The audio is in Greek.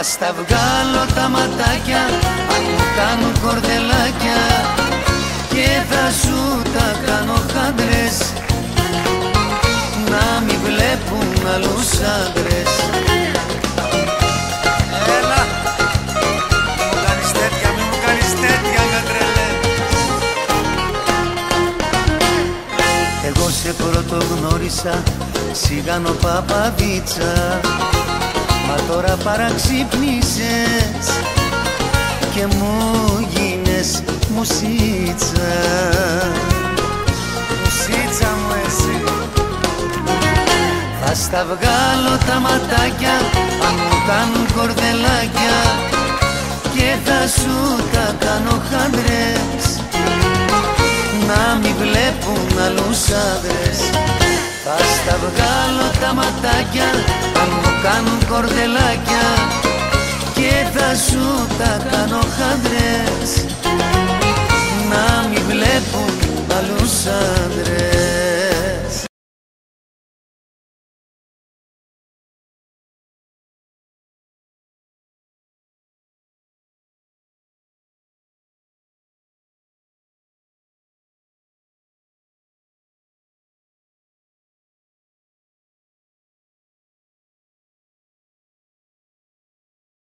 Θα στα βγάλω τα ματάκια αν μου κάνουν κορδελάκια και θα σου τα κάνω χάντρες να μη βλέπουν άλλους άντρες. Έλα, μη μου κάνεις τέτοια, μη μου κάνεις τέτοια, με τρελαίνεις. Εγώ σε πρώτο γνώρισα σιγάνο παπαδίτσα, μα τώρα παραξύπνησες και μου γίνες μουσίτσα. Μουσίτσα μου εσύ. Θα στα βγάλω τα ματάκια αν μου κάνουν κορδελάκια και θα σου τα κάνω χάντρες να μη βλέπουν άλλους άντρες. Θα στα βγάλω τα ματάκια αν μου κάνουν κορδελάκια και θα σου τα κάνω χάντρες